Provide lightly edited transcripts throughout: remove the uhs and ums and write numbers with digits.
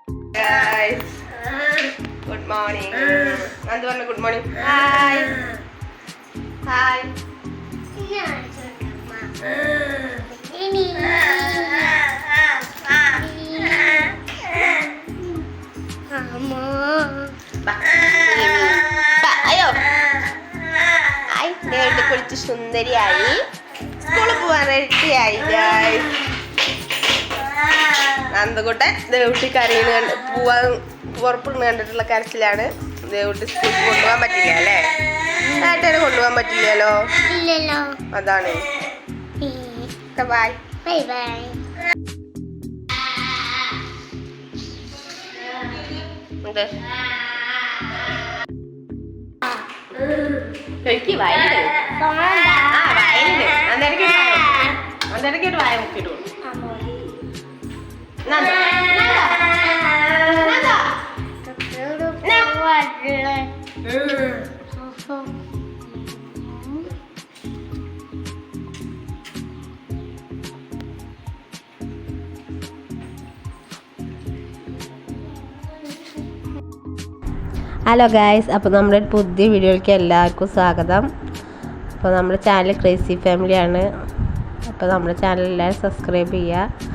Guys, good morning. Nandu vanna good morning. Hi. Hi. Ayo. Hai, dia udah kuliah sundari ayi. Sekolah buat ready ayi guys. Nandukuട്ടെ Devutty കരയുന്ന പോവാൻ പുറപ്പെടുന്ന കണ്ടിട്ടുള്ള കരച്ചിലാണ്. ദേവുട്ടി സ്കൂളിൽ കൊണ്ടുപോകാൻ പറ്റില്ല അല്ലേ? ഏട്ടനെ കൊണ്ടുപോകാൻ പറ്റില്ലല്ലോ. അതാണ്. Bye bye bye. കഴിക്ക് വയലുണ്ട്. ആ വയലുണ്ട്. അന്നേരക്കേട്ട് വായ മുക്കിട്ടു. Nanda. ഹലോ ഗായ്സ്, അപ്പോൾ നമ്മുടെ പുതിയ വീഡിയോയിലേക്ക് എല്ലാവർക്കും സ്വാഗതം. അപ്പോൾ നമ്മുടെ ചാനൽ ക്രേസി ഫാമിലിയാണ്. അപ്പോൾ നമ്മുടെ ചാനൽ എല്ലാവരും സബ്സ്ക്രൈബ് ചെയ്യുക.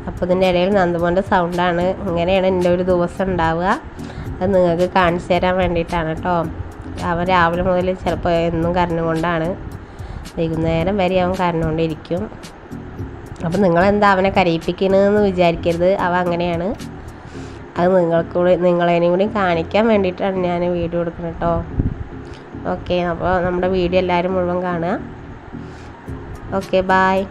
അപ്പോൾ ഇതിൻ്റെ ഇടയിൽ നന്ദുമോൻ്റെ സൗണ്ടാണ്. ഇങ്ങനെയാണ് എൻ്റെ ഒരു ദിവസം ഉണ്ടാവുക. അത് നിങ്ങൾക്ക് കാണിച്ചു തരാൻ വേണ്ടിയിട്ടാണ് കേട്ടോ. അവൻ രാവിലെ മുതൽ ചിലപ്പോൾ എന്നും കരഞ്ഞുകൊണ്ടാണ്, വൈകുന്നേരം വരെ അവൻ കരഞ്ഞുകൊണ്ടിരിക്കും. അപ്പോൾ നിങ്ങളെന്താ അവനെ കരയിപ്പിക്കണമെന്ന് വിചാരിക്കരുത്, അവൻ അങ്ങനെയാണ്. അത് നിങ്ങളേനെയും കൂടി കാണിക്കാൻ വേണ്ടിയിട്ടാണ് ഞാൻ വീഡിയോ എടുക്കുന്നത് കേട്ടോ. ഓക്കെ, അപ്പോൾ നമ്മുടെ വീഡിയോ എല്ലാവരും മുഴുവൻ കാണുക. Okay, bye.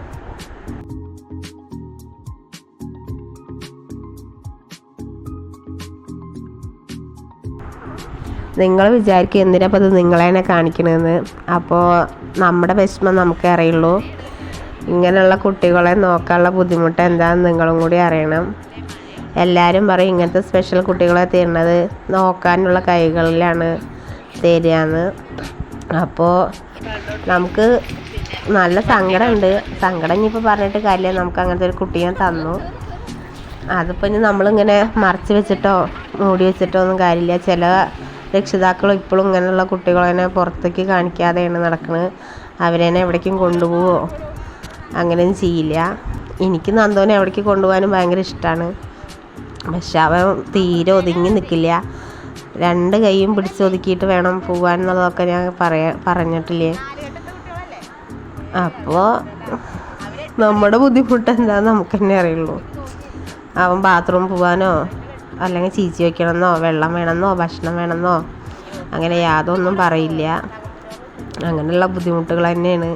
നിങ്ങൾ വിചാരിക്കും എന്തിനപ്പോൾ അത് നിങ്ങളെന്നെ കാണിക്കണമെന്ന്. അപ്പോൾ നമ്മുടെ വിഷമം നമുക്കേ അറിയുള്ളൂ. ഇങ്ങനെയുള്ള കുട്ടികളെ നോക്കാനുള്ള ബുദ്ധിമുട്ട് എന്താണെന്ന് നിങ്ങളും കൂടി അറിയണം. എല്ലാവരും പറയും ഇങ്ങനത്തെ സ്പെഷ്യൽ കുട്ടികളെ തരുന്നത് നോക്കാനുള്ള കൈകളിലാണ് തരികയെന്ന്. അപ്പോൾ നമുക്ക് നല്ല സങ്കടമുണ്ട്. സങ്കടം ഇനിയിപ്പോൾ പറഞ്ഞിട്ട് കാര്യമില്ല. നമുക്ക് അങ്ങനത്തെ ഒരു കുട്ടീനെ തന്നു. അതിപ്പോൾ ഇനി നമ്മളിങ്ങനെ മറച്ച് വെച്ചിട്ടോ മൂടി വെച്ചിട്ടോ ഒന്നും കാര്യമില്ല. ചില രക്ഷിതാക്കൾ ഇപ്പോഴും ഇങ്ങനെയുള്ള കുട്ടികളെ പുറത്തേക്ക് കാണിക്കാതെയാണ് നടക്കുന്നത്. അവരെന്നെ എവിടേക്കും കൊണ്ടുപോവോ അങ്ങനെയൊന്നും ചെയ്യില്ല. എനിക്ക് നന്ദോനെ എവിടേക്ക് കൊണ്ടുപോകാനും ഭയങ്കര ഇഷ്ടമാണ്. പക്ഷെ അവൻ തീരെ ഒതുങ്ങി നിൽക്കില്ല. രണ്ട് കൈയും പിടിച്ചൊതുക്കിയിട്ട് വേണം പോകാൻ എന്നുള്ളതൊക്കെ ഞാൻ പറഞ്ഞിട്ടില്ലേ. അപ്പോൾ നമ്മുടെ ബുദ്ധിമുട്ട് എന്താണെന്ന് നമുക്ക് തന്നെ അറിയുള്ളൂ. അവൻ ബാത്റൂം പോകാനോ അല്ലെങ്കിൽ ചീച്ചി വയ്ക്കണമെന്നോ വെള്ളം വേണമെന്നോ ഭക്ഷണം വേണമെന്നോ അങ്ങനെ യാതൊന്നും പറയില്ല. അങ്ങനെയുള്ള ബുദ്ധിമുട്ടുകൾ തന്നെയാണ്.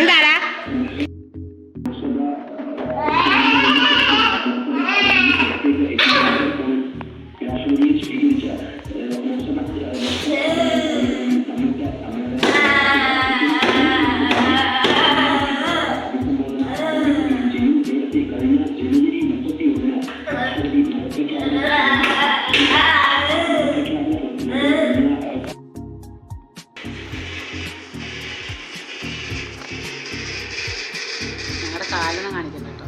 എന്താടാ കാലൊന്നും കാണിക്കണ്ട കേട്ടോ.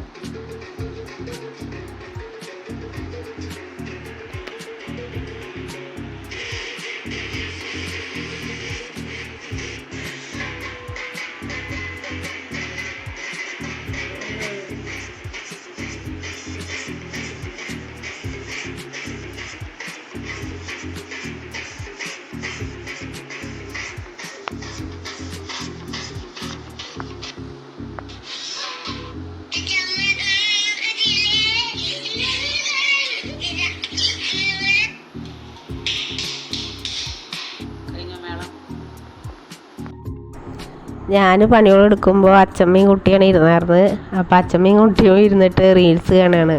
ഞാൻ പണികളെടുക്കുമ്പോൾ അച്ചമ്മയും കുട്ടിയാണ് ഇരുന്നായിരുന്നത്. അപ്പോൾ അച്ചമ്മയും കുട്ടിയും ഇരുന്നിട്ട് റീൽസ് കാണുകയാണ്.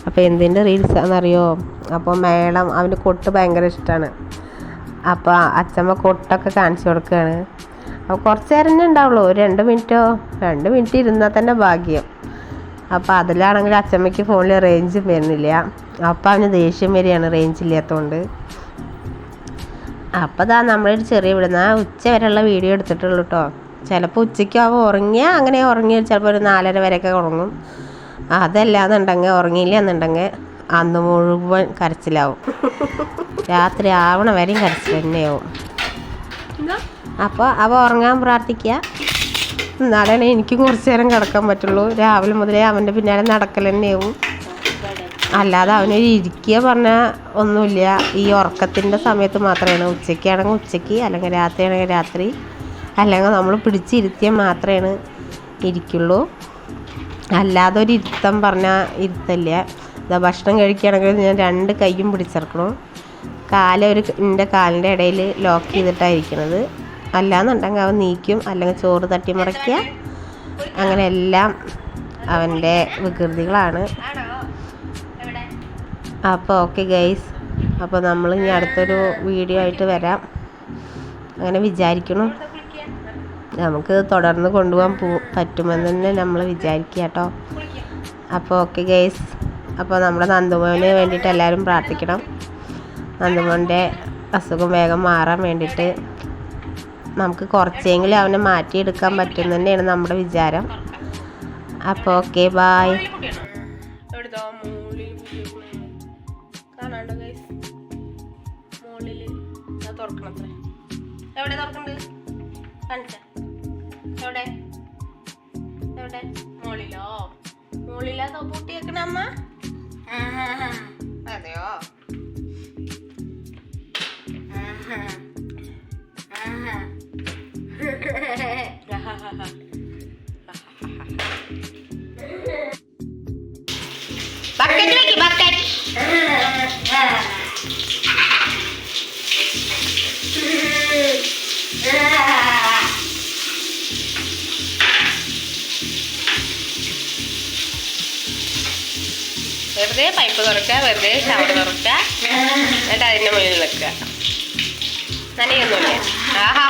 അപ്പോൾ എന്തിൻ്റെ റീൽസാണെന്നറിയോ? അപ്പോൾ മേളം അവന് കൊട്ട് ഭയങ്കര ഇഷ്ടമാണ്. അപ്പോൾ അച്ചമ്മ കൊട്ടൊക്കെ കാണിച്ചു കൊടുക്കുകയാണ്. അപ്പോൾ കുറച്ച് നേരം തന്നെ ഉണ്ടാവുള്ളൂ, 2 മിനിറ്റ് ഇരുന്നാൽ തന്നെ ഭാഗ്യം. അപ്പോൾ അതിലാണെങ്കിൽ അച്ചമ്മയ്ക്ക് ഫോണിൽ റേഞ്ചും വരുന്നില്ല. അപ്പം അവന് ദേഷ്യം വരികയാണ് റേഞ്ച് ഇല്ലാത്തതുകൊണ്ട്. അപ്പോൾ ഇതാ നമ്മളൊരു ചെറിയ വിടുന്ന ഉച്ച വരെയുള്ള വീഡിയോ എടുത്തിട്ടുള്ളൂ കേട്ടോ. ചിലപ്പോൾ ഉച്ചയ്ക്ക് അവ ഉറങ്ങിയാൽ അങ്ങനെ ഉറങ്ങി ചിലപ്പോൾ ഒരു 4:30 വരെയൊക്കെ ഉറങ്ങും. അതല്ലാന്നുണ്ടെങ്കിൽ ഉറങ്ങിയില്ല എന്നുണ്ടെങ്കിൽ അന്ന് മുഴുവൻ കരച്ചിലാവും. രാത്രി ആവണ വരെയും കരച്ചിൽ തന്നെയാവും. അപ്പോൾ അവ ഉറങ്ങാൻ പ്രാർത്ഥിക്കുക. എന്നാലാണ് എനിക്കും കുറച്ച് നേരം കിടക്കാൻ പറ്റുള്ളൂ. രാവിലെ മുതലേ അവൻ്റെ പിന്നാലെ നടക്കൽ തന്നെയാവും. അല്ലാതെ അവനൊരു ഇരിക്കുക പറഞ്ഞാൽ ഒന്നുമില്ല. ഈ ഉറക്കത്തിൻ്റെ സമയത്ത് മാത്രമാണ്. ഉച്ചയ്ക്കാണെങ്കിൽ ഉച്ചയ്ക്ക്, അല്ലെങ്കിൽ രാത്രിയാണെങ്കിൽ രാത്രി, അല്ലെങ്കിൽ നമ്മൾ പിടിച്ചിരുത്തിയാൽ മാത്രമേ ഇരിക്കുള്ളൂ. അല്ലാതെ ഒരു ഇരുത്തം പറഞ്ഞാൽ ഇരുത്തല്ല. ഇതാ ഭക്ഷണം കഴിക്കുകയാണെങ്കിൽ ഞാൻ 2 കൈയും പിടിച്ചെടുക്കണം. എൻ്റെ കാലിൻ്റെ ഇടയിൽ ലോക്ക് ചെയ്തിട്ടായിരിക്കണത്. അല്ലാന്നുണ്ടെങ്കിൽ അവൻ നീക്കും, അല്ലെങ്കിൽ ചോറ് തട്ടി മുറയ്ക്കുക. അങ്ങനെ എല്ലാം അവൻ്റെ വികൃതികളാണ്. അപ്പോൾ ഓക്കെ ഗൈസ്, അപ്പോൾ നമ്മൾ ഇനി അടുത്തൊരു വീഡിയോ ആയിട്ട് വരാം അങ്ങനെ വിചാരിക്കണം. നമുക്ക് തുടർന്ന് കൊണ്ടുപോകാൻ പറ്റുമെന്ന് തന്നെ നമ്മൾ വിചാരിക്കുക കേട്ടോ. അപ്പോൾ ഓക്കെ ഗൈസ്, അപ്പോൾ നമ്മുടെ നന്ദുമോന് വേണ്ടിയിട്ട് എല്ലാവരും പ്രാർത്ഥിക്കണം. നന്ദുമോൻ്റെ അസുഖം വേഗം മാറാൻ വേണ്ടിയിട്ട് നമുക്ക് കുറച്ചെങ്കിലും അവനെ മാറ്റിയെടുക്കാൻ പറ്റും തന്നെയാണ് നമ്മുടെ വിചാരം. അപ്പോൾ ഓക്കെ ബായ്. കാണാണ്ടോ ഗൈസ്, മുകളിൽ തുറക്കണത്രേ. എവിടെ തുറക്കണ്ടത് കാണിച്ച? എവിടെ എവിടെ? മുകളിലോ? മുകളിലാ പൂട്ടി വെക്കണ അമ്മ? അതെയോ? ബക്കറ്റ് വെക്ക്, ബക്കറ്റ്. വെറുതെ പൈപ്പ് തുറക്കുക, വെറുതെ ഷവർ തുറക്കുക, എന്നിട്ട് അതിൻ്റെ മുന്നിൽ നിൽക്കുക. നനയൊന്നുമില്ല. ആഹാ